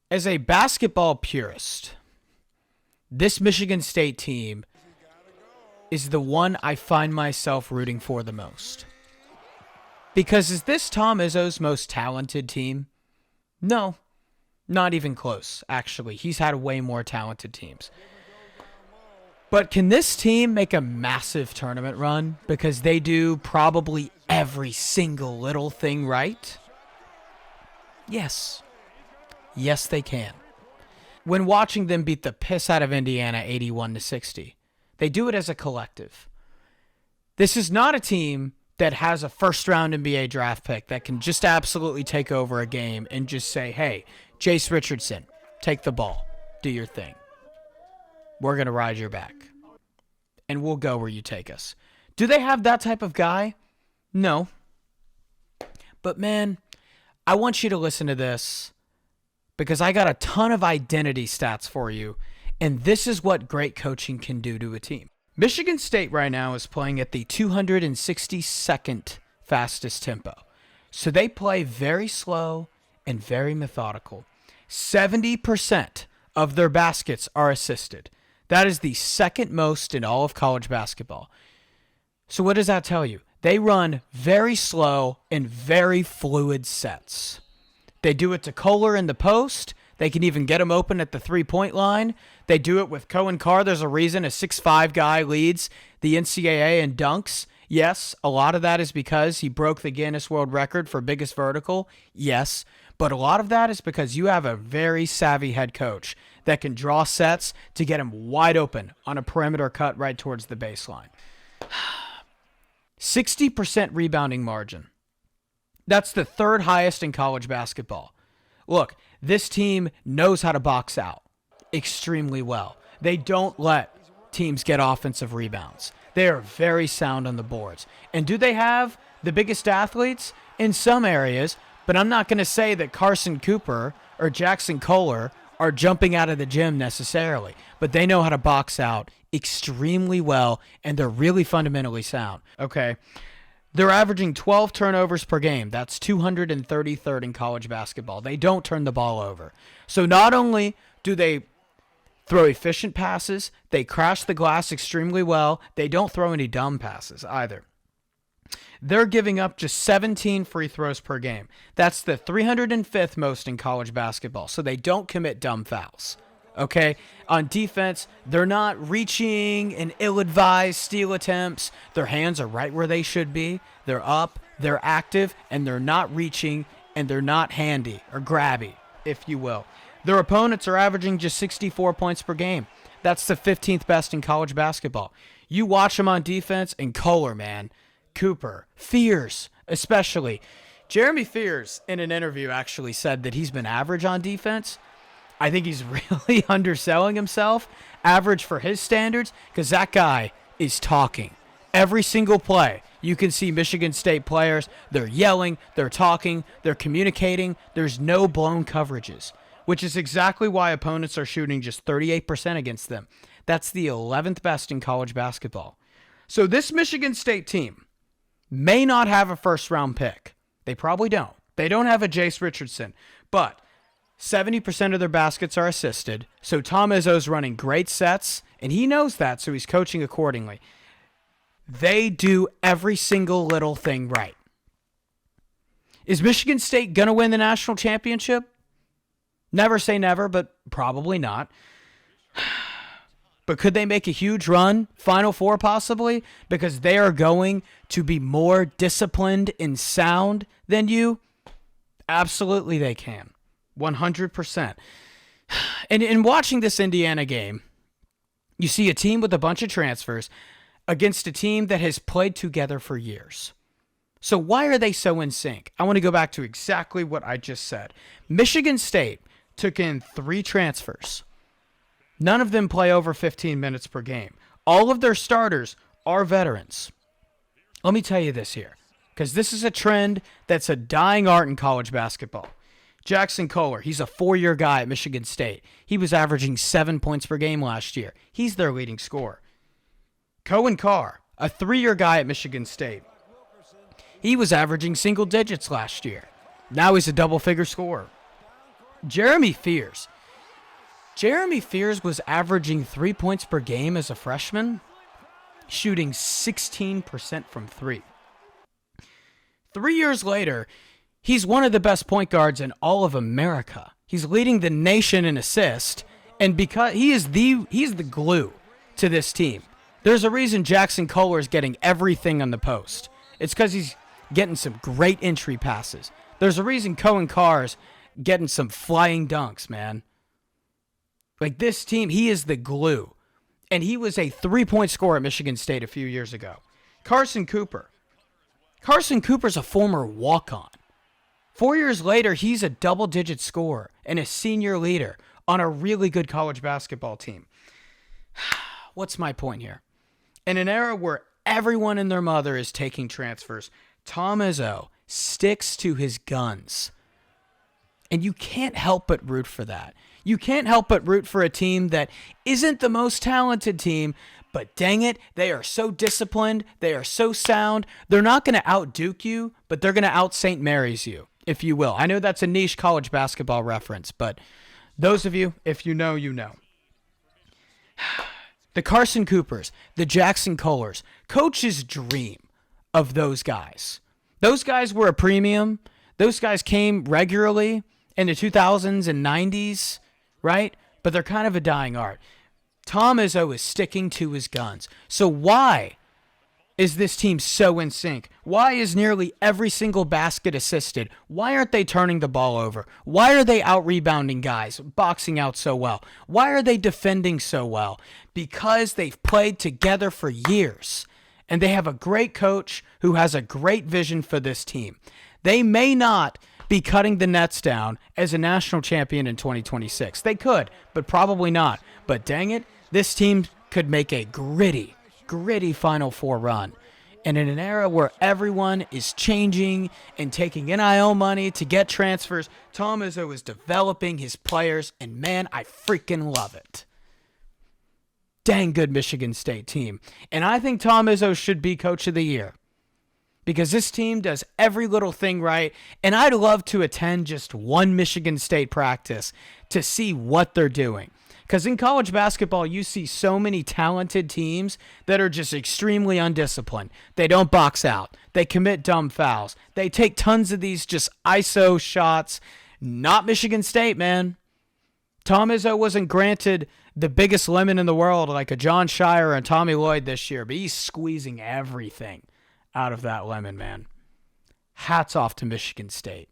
As a basketball purist, this Michigan State team is the one I find myself rooting for the most. Because is this Tom Izzo's most talented team? No, not even close, actually. He's had way more talented teams. But can this team make a massive tournament run because they do probably every single little thing right? Yes. Yes, they can. When watching them beat the piss out of Indiana 81-60, they do it as a collective. This is not a team that has a first-round NBA draft pick that can just absolutely take over a game and just say, hey, Jace Richardson, take the ball, do your thing. We're going to ride your back, and we'll go where you take us. Do they have that type of guy? No. But, man, I want you to listen to this because I got a ton of identity stats for you, and this is what great coaching can do to a team. Michigan State right now is playing at the 262nd fastest tempo. So they play very slow and very methodical. 70% of their baskets are assisted. That is the second most in all of college basketball. So what does that tell you? They run very slow and very fluid sets. They do it to Kohler in the post. They can even get him open at the three-point line. They do it with Cohen Carr. There's a reason a 6'5" guy leads the NCAA in dunks. Yes, a lot of that is because he broke the Guinness World Record for biggest vertical. Yes, but a lot of that is because you have a very savvy head coach that can draw sets to get him wide open on a perimeter cut right towards the baseline. 60% rebounding margin. That's the third highest in college basketball. Look, this team knows how to box out extremely well. They don't let teams get offensive rebounds. They are very sound on the boards. And do they have the biggest athletes? In some areas, but I'm not going to say that Carson Cooper or Jackson Kohler are jumping out of the gym necessarily, but they know how to box out extremely well, and they're really fundamentally sound. Okay. They're averaging 12 turnovers per game. That's 233rd in college basketball. They don't turn the ball over. So not only do they throw efficient passes, they crash the glass extremely well, they don't throw any dumb passes either. They're giving up just 17 free throws per game. That's the 305th most in college basketball. So they don't commit dumb fouls. Okay, on defense, they're not reaching and ill-advised steal attempts. Their hands are right where they should be. They're up, they're active, and they're not reaching, and they're not handy or grabby, if you will. Their opponents are averaging just 64 points per game. That's the 15th best in college basketball. You watch them on defense, and Kohler, man, Cooper, Fears, especially. Jeremy Fears, in an interview, actually said that he's been average on defense. I think he's really underselling himself, average for his standards, because that guy is talking. Every single play, you can see Michigan State players, they're yelling, they're talking, they're communicating. There's no blown coverages, which is exactly why opponents are shooting just 38% against them. That's the 11th best in college basketball. So this Michigan State team may not have a first-round pick. They probably don't. They don't have a Jace Richardson, but 70% of their baskets are assisted, so Tom Izzo's running great sets, and he knows that, so he's coaching accordingly. They do every single little thing right. Is Michigan State going to win the national championship? Never say never, but probably not. But could they make a huge run? Final Four possibly? Because they are going to be more disciplined and sound than you? Absolutely they can. 100%. And in watching this Indiana game, you see a team with a bunch of transfers against a team that has played together for years. So why are they so in sync? I want to go back to exactly what I just said. Michigan State took in 3 transfers. None of them play over 15 minutes per game. All of their starters are veterans. Let me tell you this here, because this is a trend that's a dying art in college basketball. Jackson Kohler, he's a 4-year guy at Michigan State. He was averaging 7 points per game last year. He's their leading scorer. Cohen Carr, a 3-year guy at Michigan State. He was averaging single digits last year. Now he's a double-figure scorer. Jeremy Fears. Jeremy Fears was averaging 3 points per game as a freshman, shooting 16% from three. 3 years later, he's one of the best point guards in all of America. He's leading the nation in assists, and because he's the glue to this team. There's a reason Jackson Kohler is getting everything on the post. It's because he's getting some great entry passes. There's a reason Cohen Carr's getting some flying dunks, man. Like, this team, he is the glue. And he was a 3-point scorer at Michigan State a few years ago. Carson Cooper. Carson Cooper's a former walk-on. 4 years later, he's a double-digit scorer and a senior leader on a really good college basketball team. What's my point here? In an era where everyone and their mother is taking transfers, Tom Izzo sticks to his guns. And you can't help but root for that. You can't help but root for a team that isn't the most talented team, but dang it, they are so disciplined, they are so sound. They're not going to out-Duke you, but they're going to out-St. Mary's you, if you will. I know that's a niche college basketball reference, but those of you, if you know, you know. The Carson Coopers, the Jackson Kohlers, coach's dream of those guys. Those guys were a premium. Those guys came regularly in the 2000s and 90s, right? But they're kind of a dying art. Tom Izzo is sticking to his guns. So why is this team so in sync? Why is nearly every single basket assisted? Why aren't they turning the ball over? Why are they out-rebounding guys, boxing out so well? Why are they defending so well? Because they've played together for years, and they have a great coach who has a great vision for this team. They may not be cutting the nets down as a national champion in 2026. They could, but probably not. But dang it, this team could make a gritty Final Four run. And in an era where everyone is changing and taking NIL money to get transfers, Tom Izzo is developing his players, and man, I freaking love it. Dang good Michigan State team. And I think Tom Izzo should be Coach of the Year, because this team does every little thing right, and I'd love to attend just one Michigan State practice to see what they're doing. Because in college basketball, you see so many talented teams that are just extremely undisciplined. They don't box out. They commit dumb fouls. They take tons of these just ISO shots. Not Michigan State, man. Tom Izzo wasn't granted the biggest lemon in the world like a John Shire and Tommy Lloyd this year, but he's squeezing everything out of that lemon, man. Hats off to Michigan State.